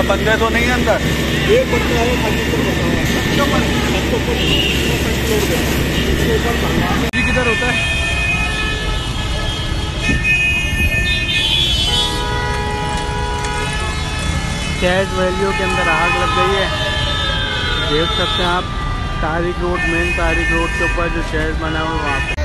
बंदे तो नहीं अंदर? एक बंदा है किधर होता है? कैश वैल्यू के अंदर आग लग गई है, देख सकते हैं आप। Tariq road, main Tariq road के ऊपर जो शहर बना हुआ है वहाँ पे